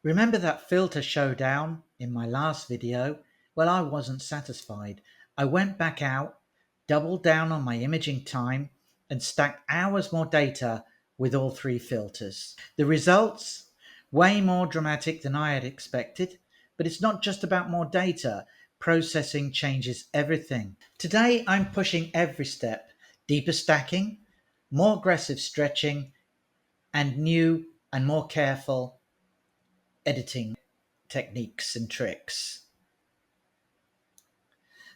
Remember that filter showdown in my last video? Well, I wasn't satisfied. I went back out, doubled down on my imaging time, and stacked hours more data with all three filters. The results? Way more dramatic than I had expected, but it's not just about more data. Processing changes everything. Today, I'm pushing every step: deeper stacking, more aggressive stretching, and new and more careful editing techniques and tricks.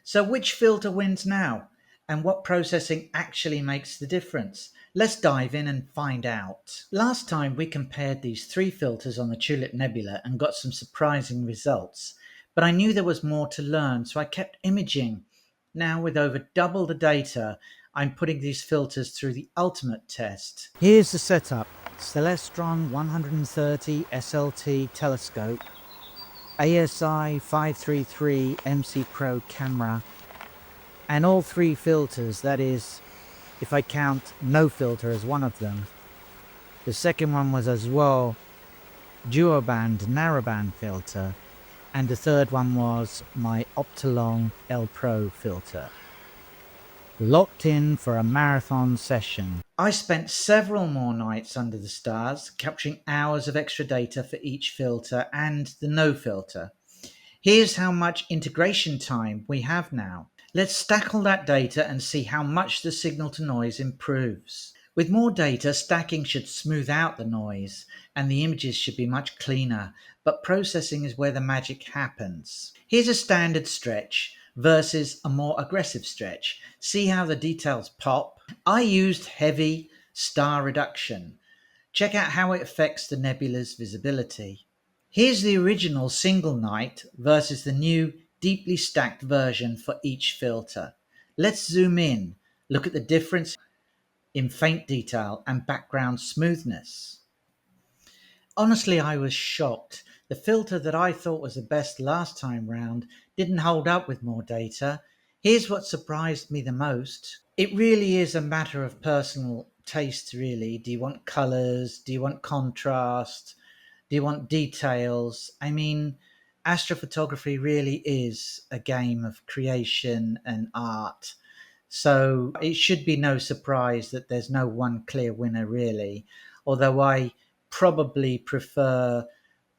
So which filter wins now? And what processing actually makes the difference? Let's dive in and find out. Last time we compared these three filters on the Tulip Nebula and got some surprising results. But I knew there was more to learn, so I kept imaging. Now with over double the data, I'm putting these filters through the ultimate test. Here's the setup. Celestron 130 SLT telescope, ASI 533 MC Pro camera, and all three filters, that is, if I count no filter as one of them. The second one was as well duoband narrowband filter, and the third one was my Optolong L Pro filter. Locked in for a marathon session. I spent several more nights under the stars, capturing hours of extra data for each filter and the no filter. Here's how much integration time we have now. Let's stack all that data and see how much the signal to noise improves. With more data, stacking should smooth out the noise and the images should be much cleaner, but processing is where the magic happens. Here's a standard stretch versus a more aggressive stretch. See how the details pop? I used heavy star reduction. Check out how it affects the nebula's visibility. Here's the original single night versus the new deeply stacked version for each filter. Let's zoom in, look at the difference in faint detail and background smoothness. Honestly, I was shocked. The filter that I thought was the best last time round didn't hold up with more data. Here's what surprised me the most. It really is a matter of personal taste, really. Do you want colors? Do you want contrast? Do you want details? I mean, astrophotography really is a game of creation and art. So it should be no surprise that there's no one clear winner, really. Although I probably prefer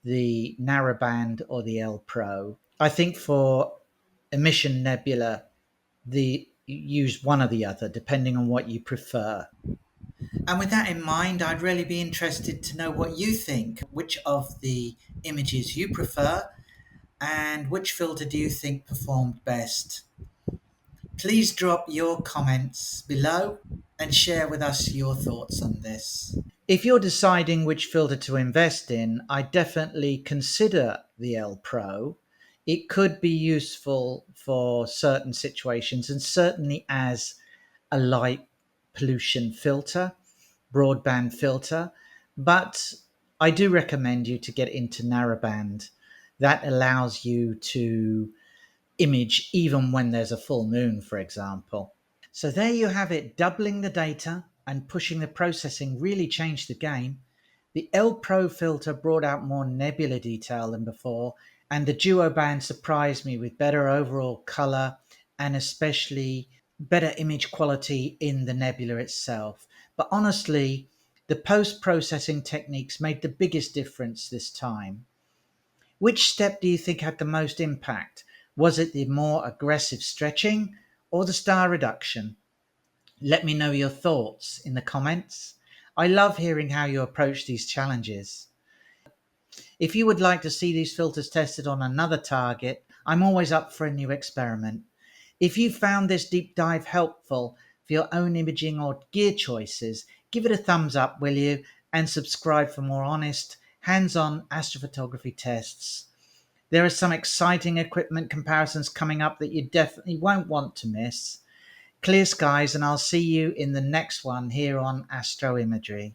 the narrowband or the L Pro. I think for emission nebula, the use one or the other depending on what you prefer. And with that in mind, I'd really be interested to know what you think. Which of the images you prefer, and which filter do you think performed best? Please drop your comments below and share with us your thoughts on this. If you're deciding which filter to invest in, I definitely consider the L Pro. It could be useful for certain situations and certainly as a light pollution filter, broadband filter, but I do recommend you to get into narrowband. That allows you to image even when there's a full moon, for example. So there you have it, doubling the data and pushing the processing really changed the game. The L Pro filter brought out more nebula detail than before, and the duo band surprised me with better overall color and especially better image quality in the nebula itself. But honestly, the post-processing techniques made the biggest difference this time. Which step do you think had the most impact? Was it the more aggressive stretching or the star reduction? Let me know your thoughts in the comments. I love hearing how you approach these challenges. If you would like to see these filters tested on another target, I'm always up for a new experiment. If you found this deep dive helpful for your own imaging or gear choices, give it a thumbs up, will you? And subscribe for more honest, hands-on astrophotography tests. There are some exciting equipment comparisons coming up that you definitely won't want to miss. Clear skies, and I'll see you in the next one here on Astro Imagery.